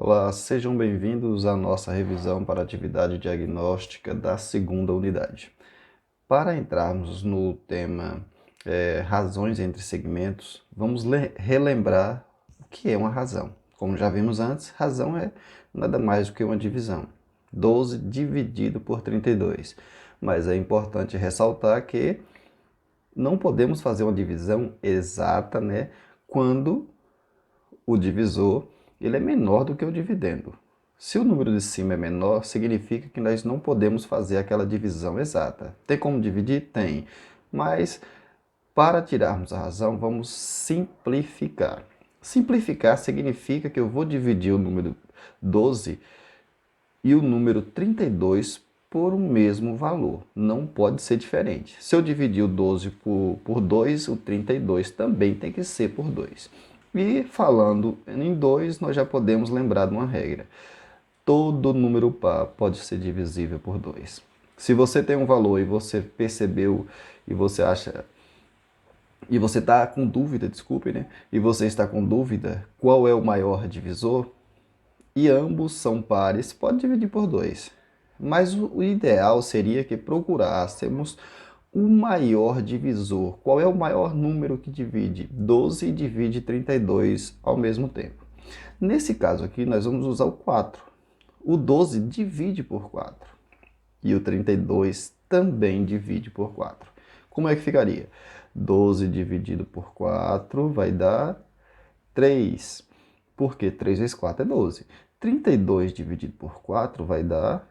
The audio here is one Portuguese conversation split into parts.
Olá, sejam bem-vindos à nossa revisão para a atividade diagnóstica da segunda unidade. Para entrarmos no tema razões entre segmentos, vamos relembrar o que é uma razão. Como já vimos antes, razão é nada mais do que uma divisão. 12 dividido por 32. Mas é importante ressaltar que não podemos fazer uma divisão exata, né, quando o divisor ele é menor do que o dividendo. Se o número de cima é menor, significa que nós não podemos fazer aquela divisão exata. Tem como dividir? Tem. Mas, para tirarmos a razão, vamos simplificar. Simplificar significa que eu vou dividir o número 12 e o número 32 por o mesmo valor. Não pode ser diferente. Se eu dividir o 12 por 2, o 32 também tem que ser por 2. E falando em 2, nós já podemos lembrar de uma regra. Todo número par pode ser divisível por 2. Se você tem um valor e você percebeu e você acha e você está com dúvida, desculpe, né? E você está com dúvida qual é o maior divisor e ambos são pares, pode dividir por 2. Mas o ideal seria que procurássemos o maior divisor. Qual é o maior número que divide 12 e divide 32 ao mesmo tempo? Nesse caso aqui, nós vamos usar o 4. O 12 divide por 4 e o 32 também divide por 4. Como é que ficaria? 12 dividido por 4 vai dar 3, porque 3 vezes 4 é 12. 32 dividido por 4 vai dar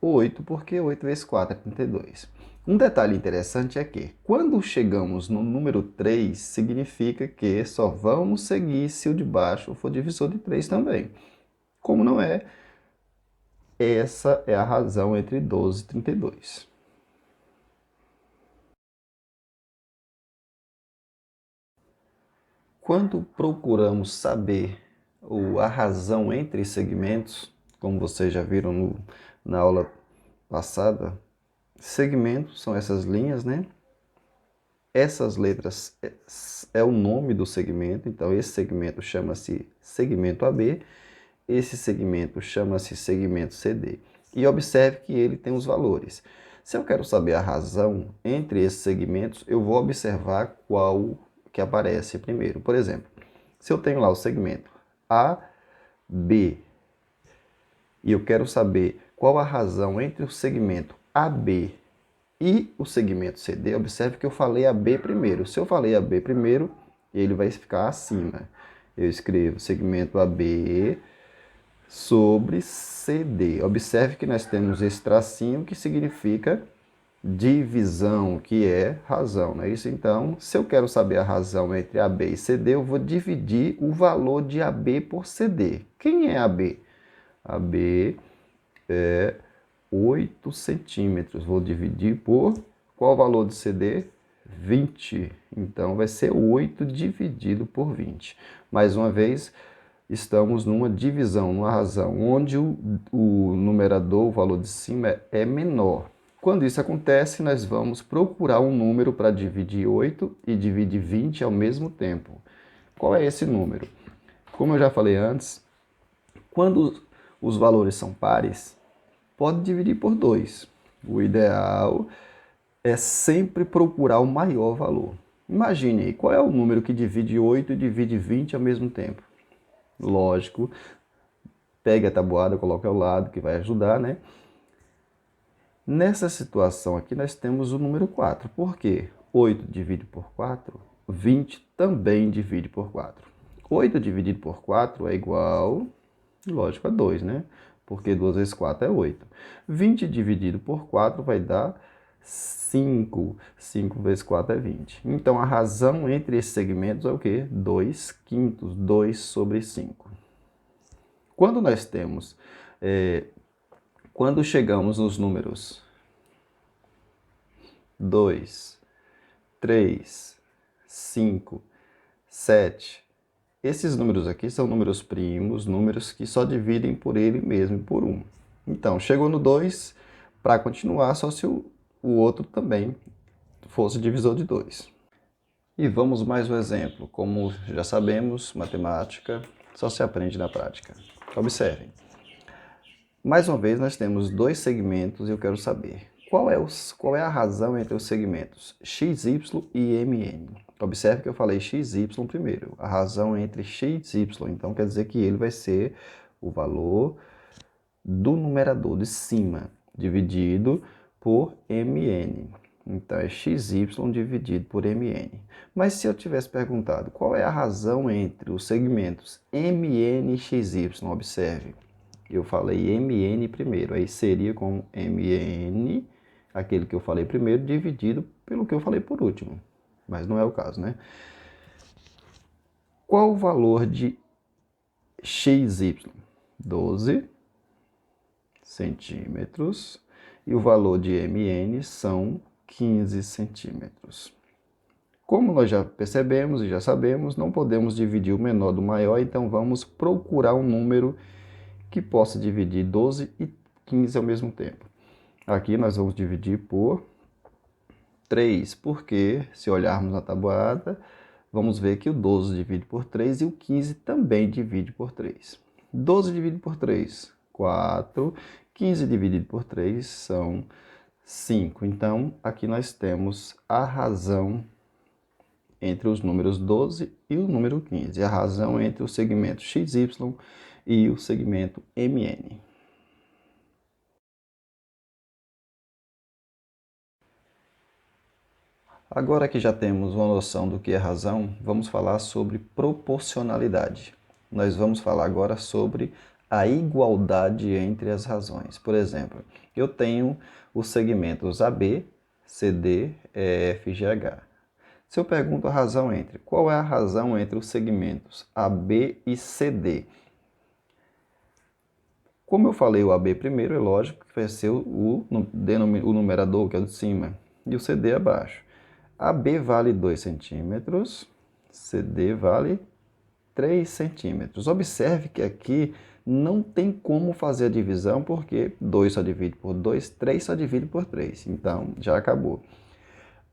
8, porque 8 vezes 4 é 32. Um detalhe interessante é que, quando chegamos no número 3, significa que só vamos seguir se o de baixo for divisor de 3 também. Como não é, essa é a razão entre 12 e 32. Quando procuramos saber a razão entre segmentos, como vocês já viram na aula passada, segmentos são essas linhas, né? Essas letras é o nome do segmento, então esse segmento chama-se segmento AB, esse segmento chama-se segmento CD. E observe que ele tem os valores. Se eu quero saber a razão entre esses segmentos, eu vou observar qual que aparece primeiro. Por exemplo, se eu tenho lá o segmento AB e eu quero saber qual a razão entre o segmento AB e o segmento CD, observe que eu falei AB primeiro. Se eu falei AB primeiro, ele vai ficar acima. Eu escrevo segmento AB sobre CD. Observe que nós temos esse tracinho que significa divisão, que é razão, não é isso? Então, se eu quero saber a razão entre AB e CD, eu vou dividir o valor de AB por CD. Quem é AB? AB é 8 centímetros. Vou dividir por qual o valor de CD? 20. Então, vai ser 8 dividido por 20. Mais uma vez, estamos numa divisão, numa razão, onde o numerador, o valor de cima, é menor. Quando isso acontece, nós vamos procurar um número para dividir 8 e dividir 20 ao mesmo tempo. Qual é esse número? Como eu já falei antes, quando os valores são pares, pode dividir por 2. O ideal é sempre procurar o maior valor. Imagine aí, qual é o número que divide 8 e divide 20 ao mesmo tempo? Lógico, pegue a tabuada, coloque ao lado, que vai ajudar, né? Nessa situação aqui, nós temos o número 4. Por quê? 8 dividido por 4, 20 também divide por 4. 8 dividido por 4 é igual, lógico, a 2, né? Porque 2 vezes 4 é 8. 20 dividido por 4 vai dar 5. 5 vezes 4 é 20. Então, a razão entre esses segmentos é o quê? 2 quintos, 2 sobre 5. Quando nós temos... Quando chegamos nos números 2, 3, 5, 7, esses números aqui são números primos, números que só dividem por ele mesmo, por 1. Então, chegou no 2, para continuar, só se o outro também fosse divisor de 2. E vamos mais um exemplo. Como já sabemos, matemática só se aprende na prática. Observem. Mais uma vez, nós temos dois segmentos e eu quero saber qual é a razão entre os segmentos XY e MN. Observe que eu falei XY primeiro, a razão entre XY, então quer dizer que ele vai ser o valor do numerador de cima, dividido por MN. Então, é XY dividido por MN. Mas se eu tivesse perguntado qual é a razão entre os segmentos MN e XY, observe, eu falei MN primeiro, aí seria como MN, aquele que eu falei primeiro, dividido pelo que eu falei por último. Mas não é o caso, né? Qual o valor de XY? 12 centímetros. E o valor de MN são 15 centímetros. Como nós já percebemos e já sabemos, não podemos dividir o menor do maior, então vamos procurar um número que possa dividir 12 e 15 ao mesmo tempo. Aqui nós vamos dividir por 3, porque se olharmos na tabuada, vamos ver que o 12 divide por 3 e o 15 também divide por 3. 12 dividido por 3, 4. 15 dividido por 3 são 5. Então, aqui nós temos a razão entre os números 12 e o número 15. A razão entre o segmento XY e o segmento MN. Agora que já temos uma noção do que é razão, vamos falar sobre proporcionalidade. Nós vamos falar agora sobre a igualdade entre as razões. Por exemplo, eu tenho os segmentos AB, CD, EF, GH. Se eu pergunto a razão entre, qual é a razão entre os segmentos AB e CD? Como eu falei o AB primeiro, é lógico que vai ser o numerador, que é o de cima, e o CD abaixo. AB vale 2 centímetros, CD vale 3 centímetros. Observe que aqui não tem como fazer a divisão, porque 2 só divide por 2, 3 só divide por 3. Então, já acabou.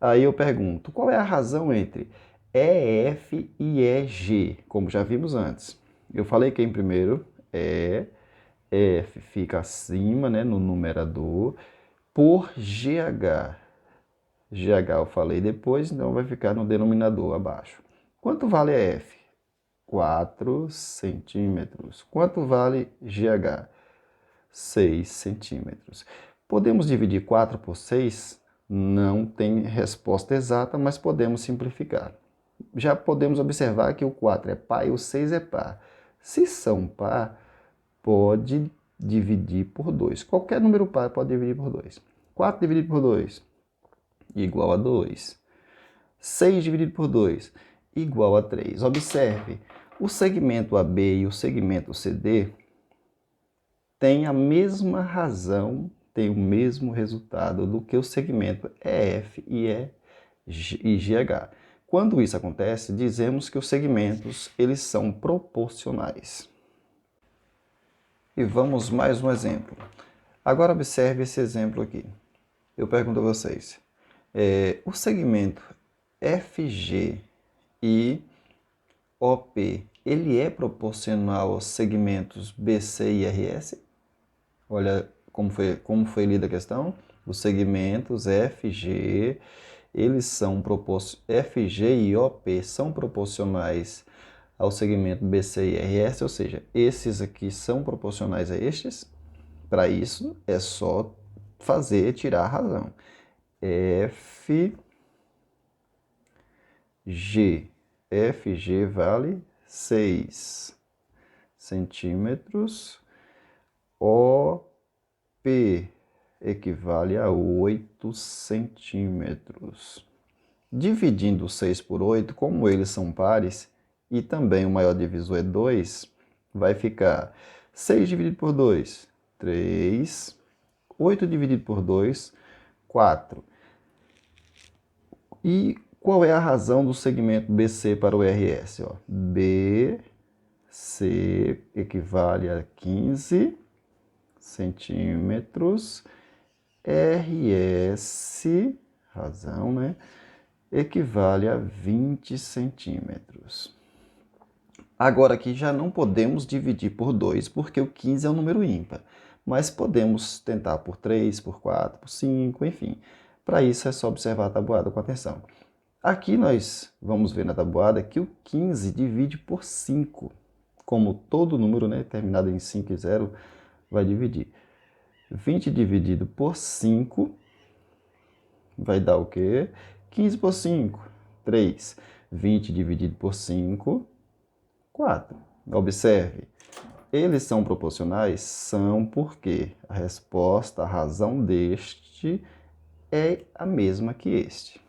Aí eu pergunto, qual é a razão entre EF e EG, como já vimos antes? Eu falei quem primeiro? F fica acima, né, no numerador, por GH. GH eu falei depois, então vai ficar no denominador abaixo. Quanto vale F? 4 centímetros. Quanto vale GH? 6 centímetros. Podemos dividir 4 por 6? Não tem resposta exata, mas podemos simplificar. Já podemos observar que o 4 é par e o 6 é par. Se são par, pode dividir por 2. Qualquer número par pode dividir por 2. 4 dividido por 2 igual a 2. 6 dividido por 2 igual a 3. Observe, o segmento AB e o segmento CD têm a mesma razão, têm o mesmo resultado do que o segmento EF e GH. Quando isso acontece, dizemos que os segmentos eles são proporcionais. E vamos mais um exemplo. Agora observe esse exemplo aqui. Eu pergunto a vocês, o segmento FG e OP, ele é proporcional aos segmentos BC e RS? Olha como foi lida a questão. Os segmentos FG, FG e OP são proporcionais ao segmento BC e RS, ou seja, esses aqui são proporcionais a estes. Para isso, é só tirar a razão. FG vale 6 centímetros. OP equivale a 8 centímetros. Dividindo 6 por 8, como eles são pares, e também o maior divisor é 2, vai ficar 6 dividido por 2, 3. 8 dividido por 2, 4. E qual é a razão do segmento BC para o RS? BC equivale a 15 centímetros. RS, razão, né? Equivale a 20 centímetros. Agora aqui já não podemos dividir por 2, porque o 15 é um número ímpar. Mas podemos tentar por 3, por 4, por 5, enfim. Para isso é só observar a tabuada com atenção. Aqui nós vamos ver na tabuada que o 15 divide por 5. Como todo número, né, terminado em 5 e 0, vai dividir. 20 dividido por 5 vai dar o quê? 15 por 5, 3. 20 dividido por 5, 4. Observe, eles são proporcionais? São porque a resposta, a razão deste é a mesma que este.